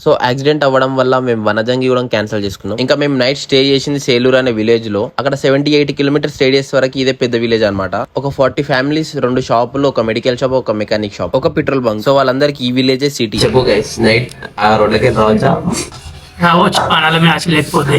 So accident అవ్వడం వల్ల మేము వనజంగి కూడా క్యాన్సిల్ చేసుకున్నాం. ఇంకా మేము నైట్ స్టే చేసింది సేలూరు అనే విలేజ్ లో. అక్కడ 78 కిలోమీటర్స్ రేడియస్ వరకు ఇదే పెద్ద విలేజ్ అనమాట. ఒక 40 ఫ్యామిలీస్, 2 షాపులు, ఒక మెడికల్ షాప్, ఒక మెకానిక్ షాప్, ఒక పెట్రోల్ బంక్. సో వాళ్ళందరికి ఈ విలేజ్ సిటీ. చెప్పు గైస్, నైట్ ఆ రోడ్లకి రావచ్చు అనాల మ్యాచ్ లేకపోతే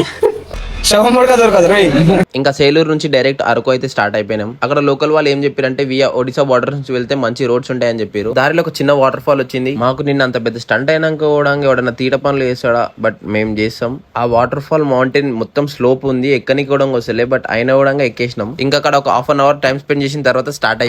ఇంకా సేలూరు నుంచి డైరెక్ట్ అరకు అయితే స్టార్ట్ అయిపోయినాం. అక్కడ లోకల్ వాళ్ళు ఏం చెప్పారంటే వియా ఒడిశా బార్డర్ నుంచి వెళ్తే మంచి రోడ్స్ ఉంటాయని చెప్పారు. దారిలో ఒక చిన్న వాటర్ ఫాల్ వచ్చింది. మాకు నిన్న అంత పెద్ద స్టంట్ అయినాక కూడా ఎవడన్నా తీట పనులు చేస్తాడా, బట్ మేము చేస్తాం. ఆ వాటర్ ఫాల్ మౌంటైన్ మొత్తం స్లోప్ ఉంది, ఎక్కనికి కూడా వస్తలే, బట్ అయినా కూడా ఎక్కేసినాం. ఇంకా అక్కడ ఒక half an hour time spend చేసిన తర్వాత స్టార్ట్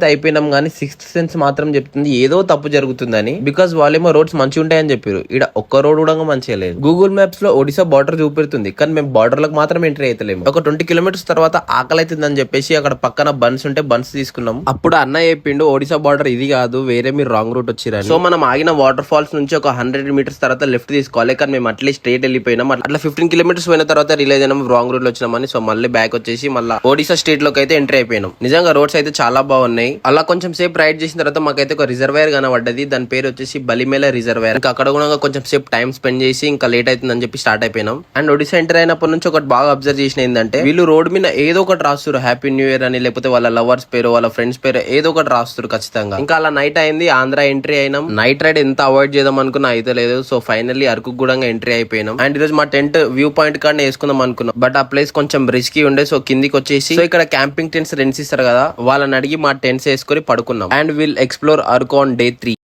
అయిపోయినాం కానీ సిక్స్త్ సెన్స్ మాత్రం చెప్తుంది ఏదో తప్పు జరుగుతుందని. బికాస్ వాళ్ళేమో రోడ్స్ మంచిగా ఉంటాయని చెప్పారు. ఇక్కడ ఒక్క రోడ్ కూడా మంచిగా లేదు. గూగుల్ మ్యాప్స్ లో ఒడిశా బార్డర్ చూపెడుతుంది, కానీ మేము బార్డర్ లకు మాత్రం ఎంట్రీ అయితలేము. ఒక 20 కిలోమీటర్స్ తర్వాత ఆకలి అవుతుందని చెప్పేసి అక్కడ పక్కన బన్స్ ఉంటే బన్స్ తీసుకున్నాం. అప్పుడు అన్న చెప్పిండు ఒడిశా బార్డర్ ఇది కాదు, వేరే మీరు రాంగ్ రూట్ వచ్చిరని. సో మనం ఆగిన వాటర్ ఫాల్స్ నుంచి ఒక 100 మీటర్స్ తర్వాత లెఫ్ట్ తీసుకోవాలి, కానీ మేము అట్లే స్ట్రేట్ వెళ్ళిపోయినాం. అట్లా 15 కిలోమీటర్స్ పోయిన తర్వాత రిలైజ్ అయినాం రాంగ్ రూట్ లో వచ్చినామని. సో మళ్ళీ బ్యాక్ వచ్చేసి మళ్ళీ ఒడిశా స్టేట్ లోకి అయితే ఎంట్రీ అయిపోయినాం. నిజంగా రోడ్స్ అయితే చాలా బాగున్నాయి. అలా కొంచెం సేపు రైడ్ చేసిన తర్వాత మాకైతే ఒక రిజర్వేర్ కనబడ్డది. దాని పేరు వచ్చేసి బలిమేల రిజర్వేర్. ఇంకా అక్కడ కూడా కొంచెం సేపు టైం స్పెండ్ చేసి ఇంకా లేట్ అవుతుందని చెప్పి స్టార్ట్ అయిపోయినాం. అండ్ ఒడిశా ఎంటర్ అయినప్పటి నుంచి ఒకటి బాగా అబ్జర్వ్ చేసిన ఏంటంటే వీళ్ళు రోడ్ మీద ఏదో ఒకటి రాస్తారు, హ్యాపీ న్యూ ఇయర్ అని, లేకపోతే వాళ్ళ లవర్స్ పేరు, వాళ్ళ ఫ్రెండ్స్ పేరు ఏదో ఒకటి రాస్తారు ఖచ్చితంగా. ఇంకా అలా నైట్ అయింది, ఆంధ్ర ఎంట్రీ అయినాం. నైట్ రైడ్ ఎంత అవాయిడ్ చేద్దాం అనుకున్నా అయితే లేదు. సో ఫైనల్లీ అరకు కూడా ఎంట్రీ అయిపోయినాం. అండ్ ఈ రోజు మా టెంట్ వ్యూ పాయింట్ కాడ వేసుకుందాం అనుకున్నాం, బట్ ఆ ప్లేస్ కొంచెం రిస్కీ ఉండే. సో కిందికి వచ్చేసి సో ఇక్కడ క్యాంపింగ్ టెంట్స్ రెంట్స్ ఇస్తారు కదా, వాళ్ళని అడిగి మా టెంట్స్ వేసుకొని పడుకున్నాం. And will explore Araku on day 3.